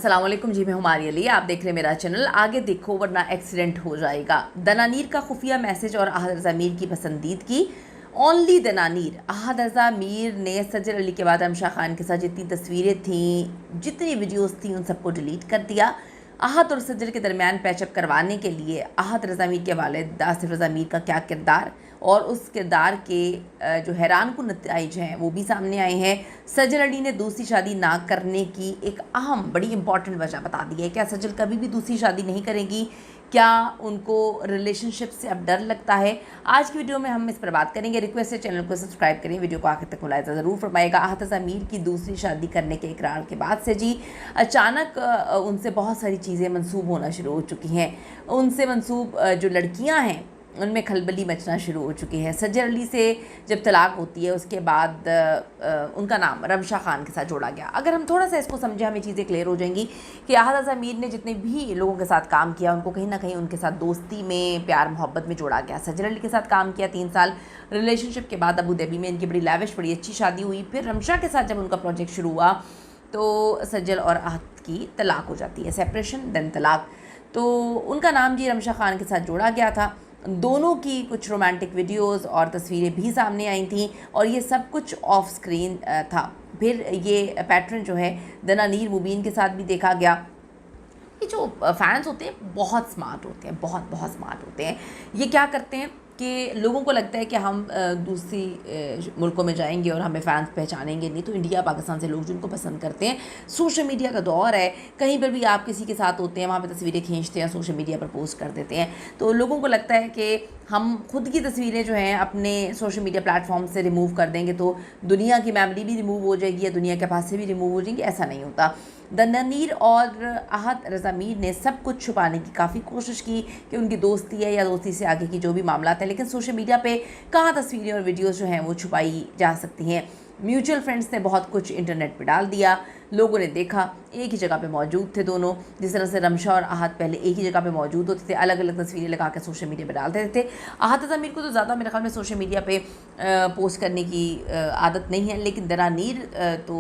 अस्सलामुअलैकुम जी, मैं हुमारी अली। आप देख रहे हैं मेरा चैनल। आगे देखो वरना एक्सीडेंट हो जाएगा। दनानीर का खुफिया मैसेज और अहद रज़ा मीर की पसंदीदगी। ओनली दनानीर। अहद रज़ा मीर ने सज्जद अली के बाद रमशा खान के साथ जितनी तस्वीरें थीं, जितनी वीडियोस थी, उन सबको डिलीट कर दिया। अहद और सज्जद के दरमियान पैचअप करवाने के लिए अहद रज़ा मीर के वालिद आसिफ रज़ा मीर का क्या किरदार और उस किरदार के जो हैरान कुन नताइज हैं वो भी सामने आए हैं। सज्जद अली ने दूसरी शादी ना करने की एक अहम बड़ी इंपॉर्टेंट वजह बता दी है। क्या सज्जद कभी भी दूसरी शादी नहीं करेंगी? क्या उनको रिलेशनशिप से अब डर लगता है? आज की वीडियो में हम इस पर बात करेंगे। रिक्वेस्ट है चैनल को सब्सक्राइब करें, वीडियो को आखिर तक मुलाहिजा ज़रूर फरमाएगा। अहद रज़ा मीर की दूसरी शादी करने के इकरार के बाद से जी अचानक उनसे बहुत सारी चीज़ें मंसूब होना शुरू हो चुकी हैं। उनसे मंसूब जो लड़कियां हैं उनमें खलबली मचना शुरू हो चुकी है। सज्जद अली से जब तलाक होती है उसके बाद उनका नाम रमशा खान के साथ जोड़ा गया। अगर हम थोड़ा सा इसको समझें हमें चीज़ें क्लियर हो जाएंगी कि अहद रज़ा मीर ने जितने भी लोगों के साथ काम किया उनको कहीं ना कहीं उनके साथ दोस्ती में, प्यार मोहब्बत में जोड़ा गया। सज्जद अली के साथ काम किया 3 साल, रिलेशनशिप के बाद अबू धाबी में इनकी बड़ी लैविश, बड़ी अच्छी शादी हुई। फिर रमशा के साथ जब उनका प्रोजेक्ट शुरू हुआ तो सज्जद और अहद की तलाक हो जाती है, सेपरेशन देन तलाक। तो उनका नाम जी रमशा खान के साथ जोड़ा गया था। दोनों की कुछ रोमांटिक वीडियोस और तस्वीरें भी सामने आई थी और ये सब कुछ ऑफ स्क्रीन था। फिर ये पैटर्न जो है दनानीर मुबीन के साथ भी देखा गया। ये जो फैंस होते हैं बहुत स्मार्ट होते हैं, बहुत बहुत स्मार्ट होते हैं। ये क्या करते हैं कि लोगों को लगता है कि हम दूसरी मुल्कों में जाएंगे और हमें फ़ैन्स पहचानेंगे नहीं, तो इंडिया पाकिस्तान से लोग जिनको पसंद करते हैं, सोशल मीडिया का दौर है, कहीं पर भी आप किसी के साथ होते हैं वहाँ पे तस्वीरें खींचते हैं, सोशल मीडिया पर पोस्ट कर देते हैं। तो लोगों को लगता है कि हम खुद की तस्वीरें जो हैं अपने सोशल मीडिया प्लेटफॉर्म से रिमूव कर देंगे तो दुनिया की मेमोरी भी रिमूव हो जाएगी या दुनिया के पास से भी रिमूव हो जाएंगी। ऐसा नहीं होता। दनानीर और अहद रज़ा मीर ने सब कुछ छुपाने की काफ़ी कोशिश की कि उनकी दोस्ती है या दोस्ती से आगे की जो भी मामला है, लेकिन सोशल मीडिया पे कहाँ तस्वीरें और वीडियोस जो हैं वो छुपाई जा सकती हैं। म्यूचुअल फ्रेंड्स ने बहुत कुछ इंटरनेट पे डाल दिया, लोगों ने देखा एक ही जगह पे मौजूद थे दोनों। जिस तरह से रमशा और अहद पहले एक ही जगह पे मौजूद होते थे, अलग अलग तस्वीरें लगा के सोशल मीडिया पे डालते थे। अहद रज़ा मीर को तो ज़्यादा मेरे ख्याल में सोशल मीडिया पे पोस्ट करने की आदत नहीं है, लेकिन दनानीर तो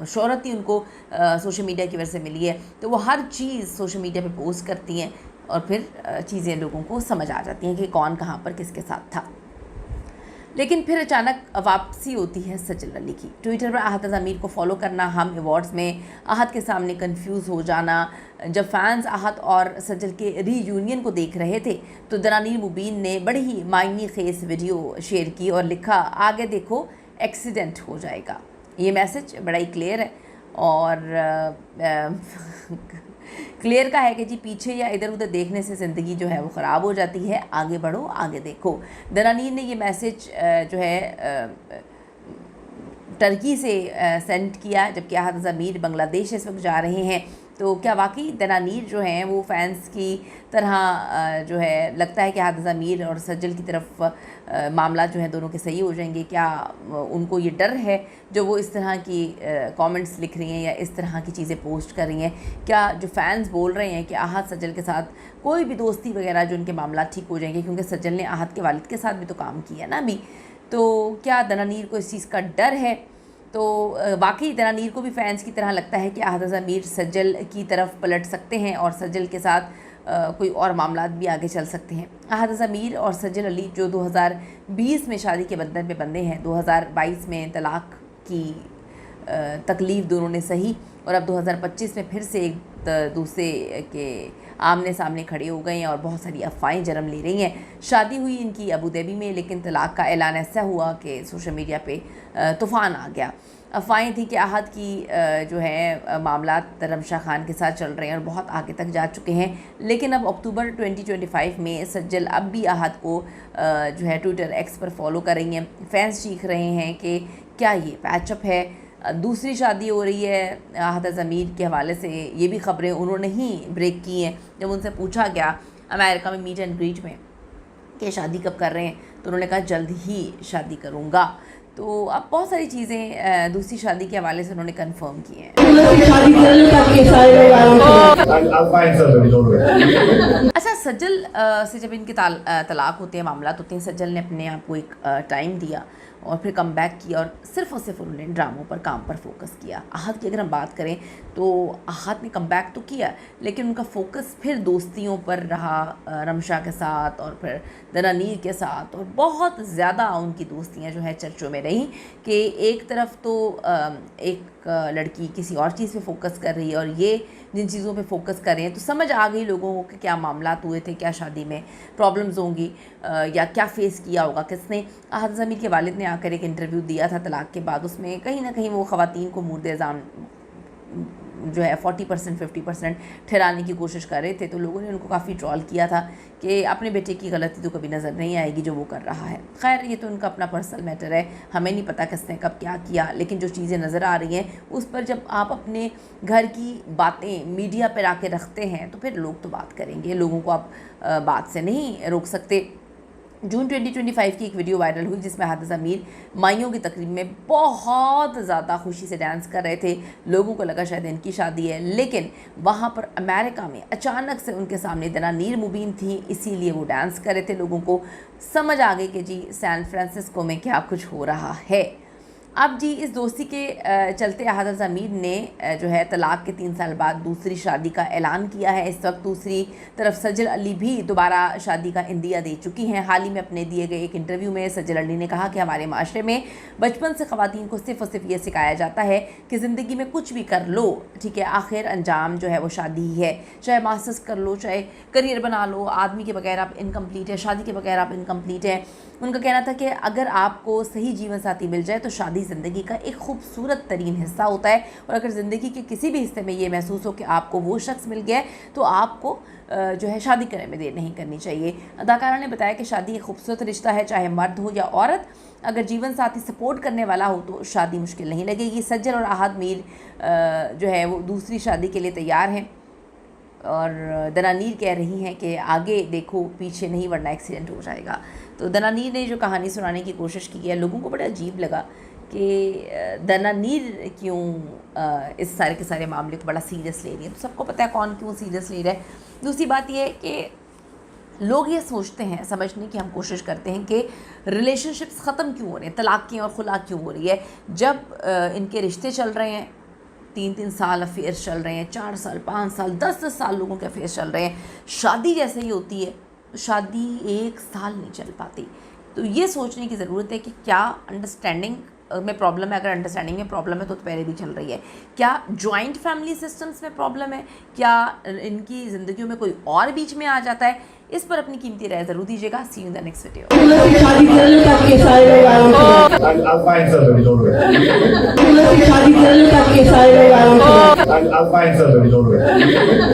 शोहरत ही उनको सोशल मीडिया की वजह से मिली है, तो वो हर चीज़ सोशल मीडिया पे पोस्ट करती हैं और फिर चीज़ें लोगों को समझ आ जाती हैं कि कौन कहाँ पर किसके साथ था। लेकिन फिर अचानक वापसी होती है सज्जद अली की। ट्विटर पर अहद रज़ा मीर को फॉलो करना, हम अवार्ड्स में अहद के सामने कंफ्यूज हो जाना। जब फैंस अहद और सज्जद के रीयूनियन को देख रहे थे तो दनानीर मुबीन ने बड़ी ही मायने खेज वीडियो शेयर की और लिखा, आगे देखो एक्सीडेंट हो जाएगा। ये मैसेज बड़ा ही क्लियर है और क्लियर का है कि जी पीछे या इधर उधर देखने से ज़िंदगी जो है वो ख़राब हो जाती है, आगे बढ़ो, आगे देखो। दनानीर ने ये मैसेज जो है टर्की से सेंड किया, जबकि अहद रज़ा मीर बांग्लादेश इस वक्त जा रहे हैं। तो क्या वाकई दनानीर जो हैं वो फैंस की तरह जो है लगता है कि अहद रज़ा मीर और सज्जद की तरफ मामला जो है दोनों के सही हो जाएंगे? क्या उनको ये डर है जो वो इस तरह की कमेंट्स लिख रही हैं या इस तरह की चीज़ें पोस्ट कर रही हैं? क्या जो फैंस बोल रहे हैं कि अहद सज्जद के साथ कोई भी दोस्ती वगैरह जो उनके मामला ठीक हो जाएंगे, क्योंकि सज्जद ने अहद के वालिद के साथ भी तो काम किया ना अभी, तो क्या दनानीर को इस चीज़ का डर है? तो वाकई दनानीर को भी फैंस की तरह लगता है कि अहद रज़ा मीर सज्जद की तरफ पलट सकते हैं और सज्जद के साथ कोई और मामलात भी आगे चल सकते हैं। अहद रज़ा मीर और सज्जद अली जो 2020 में शादी के बंधन में बंधे हैं, 2022 में तलाक की तकलीफ़ दोनों ने सही और अब 2025 में फिर से एक दूसरे के आमने सामने खड़े हो गए हैं और बहुत सारी अफवाहें जन्म ले रही हैं। शादी हुई इनकी अबू धाबी में, लेकिन तलाक का ऐलान ऐसा हुआ कि सोशल मीडिया पे तूफ़ान आ गया। अफवाहें थी कि अहद की जो है मामलात रमशा खान के साथ चल रहे हैं और बहुत आगे तक जा चुके हैं, लेकिन अब अक्टूबर 2025 में सज्जद अब भी अहद को जो है ट्विटर एक्स पर फॉलो कर रही हैं। फैंस चीख रहे हैं कि क्या ये पैचअप है, दूसरी शादी हो रही है? अहद रज़ा मीर के हवाले से ये भी ख़बरें उन्होंने ही ब्रेक की हैं। जब उनसे पूछा गया अमेरिका में मीट एंड ग्रीट में कि शादी कब कर रहे हैं, तो उन्होंने कहा जल्द ही शादी करूँगा। तो अब बहुत सारी चीज़ें दूसरी शादी के हवाले से उन्होंने कंफर्म की हैं। अच्छा, सज्जल से जब इनके तलाक होते हैं, मामलात होते हैं, सज्जल ने अपने आप को एक टाइम दिया और फिर कम बैक किया और सिर्फ उन्होंने ड्रामों पर, काम पर फोकस किया। अहद की अगर हम बात करें तो आहत ने कमबैक तो किया, लेकिन उनका फोकस फिर दोस्तियों पर रहा, रमशा के साथ और फिर दनानीर के साथ, और बहुत ज़्यादा उनकी दोस्तियां जो है चर्चों में रहीं कि एक तरफ तो एक लड़की किसी और चीज़ पे फोकस कर रही है और ये जिन चीज़ों पे फोकस कर रहे हैं, तो समझ आ गई लोगों को कि क्या मामलात हुए थे, क्या शादी में प्रॉब्लम्स होंगी या क्या फेस किया होगा किसने। आहत ज़मीर के वालिद ने आकर एक इंटरव्यू दिया था तलाक़ के बाद, उसमें कहीं ना कहीं वो ख़वातीन को मुर्द इल्ज़ाम जो है 40% 50% ठहराने की कोशिश कर रहे थे। तो लोगों ने उनको काफ़ी ट्रॉल किया था कि अपने बेटे की गलती तो कभी नज़र नहीं आएगी जो वो कर रहा है। खैर ये तो उनका अपना पर्सनल मैटर है, हमें नहीं पता किसने कब क्या किया, लेकिन जो चीज़ें नज़र आ रही हैं उस पर जब आप अपने घर की बातें मीडिया पर आके रखते हैं तो फिर लोग तो बात करेंगे, लोगों को आप बात से नहीं रोक सकते। जून 2025 की एक वीडियो वायरल हुई जिसमें आहत ज़मीर माइयों की तकरीब में बहुत ज़्यादा खुशी से डांस कर रहे थे। लोगों को लगा शायद इनकी शादी है, लेकिन वहाँ पर अमेरिका में अचानक से उनके सामने दनानीर मुबीन थी, इसीलिए वो डांस कर रहे थे। लोगों को समझ आ गई कि जी सैन फ्रांसिस्को में क्या कुछ हो रहा है। अब जी इस दोस्ती के चलते आहत ज़मीर ने जो है तलाक़ के 3 साल बाद दूसरी शादी का ऐलान किया है। इस वक्त दूसरी तरफ सज्जल अली भी दोबारा शादी का इंदिया दे चुकी हैं। हाल ही में अपने दिए गए एक इंटरव्यू में सज्जल अली ने कहा कि हमारे माशरे में बचपन से ख़वातीन को सिर्फ़ और सिर्फ ये सिखाया जाता है कि ज़िंदगी में कुछ भी कर लो, ठीक है, आखिर अंजाम जो है वो शादी ही है। चाहे मास्टर्स कर लो, चाहे करियर बना लो, आदमी के बगैर आप इनकम्प्लीट है, शादी के बगैर आप इनकम्प्लीट है। उनका कहना था कि अगर आपको सही जीवन साथी मिल जाए तो शादी ज़िंदगी का एक खूबसूरत तरीन हिस्सा होता है, और अगर ज़िंदगी के किसी भी हिस्से में ये महसूस हो कि आपको वो शख्स मिल गया है तो आपको जो है शादी करने में देर नहीं करनी चाहिए। अदाकारा ने बताया कि शादी एक खूबसूरत रिश्ता है, चाहे मर्द हो या औरत। अगर जीवन साथी सपोर्ट करने वाला हो तो शादी मुश्किल नहीं लगेगी। सज्जल और आहत मीर जो है वो दूसरी शादी के लिए तैयार हैं, और दनानीर कह रही हैं कि आगे देखो पीछे नहीं वरना एक्सीडेंट हो जाएगा। तो दनानीर ने जो कहानी सुनाने की कोशिश की है, लोगों को बड़ा अजीब लगा कि दनानीर क्यों इस सारे के सारे मामले को बड़ा सीरियस ले रही है। तो सबको पता है कौन क्यों सीरियस ले रहा है। दूसरी बात यह है कि लोग ये सोचते हैं, समझने की हम कोशिश करते हैं कि रिलेशनशिप्स ख़त्म क्यों हो रहे हैं, तलाक़ें और खुला क्यों हो रही है, जब इनके रिश्ते चल रहे हैं, 3-3 साल अफेयर्स चल रहे हैं, 4 साल 5 साल 10-10 साल लोगों के अफेयर्स चल रहे हैं। शादी जैसे ही होती है तो शादी 1 साल नहीं चल पाती। तो ये सोचने की ज़रूरत है कि क्या अंडरस्टैंडिंग में प्रॉब्लम है। अगर अंडरस्टैंडिंग में प्रॉब्लम है तो पहले भी चल रही है। क्या जॉइंट फैमिली सिस्टम्स में प्रॉब्लम है, क्या इनकी ज़िंदगियों में कोई और बीच में आ जाता है, इस पर अपनी कीमती राय ज़रूर दीजिएगा। See you in the next video. I'll find somebody, don't worry.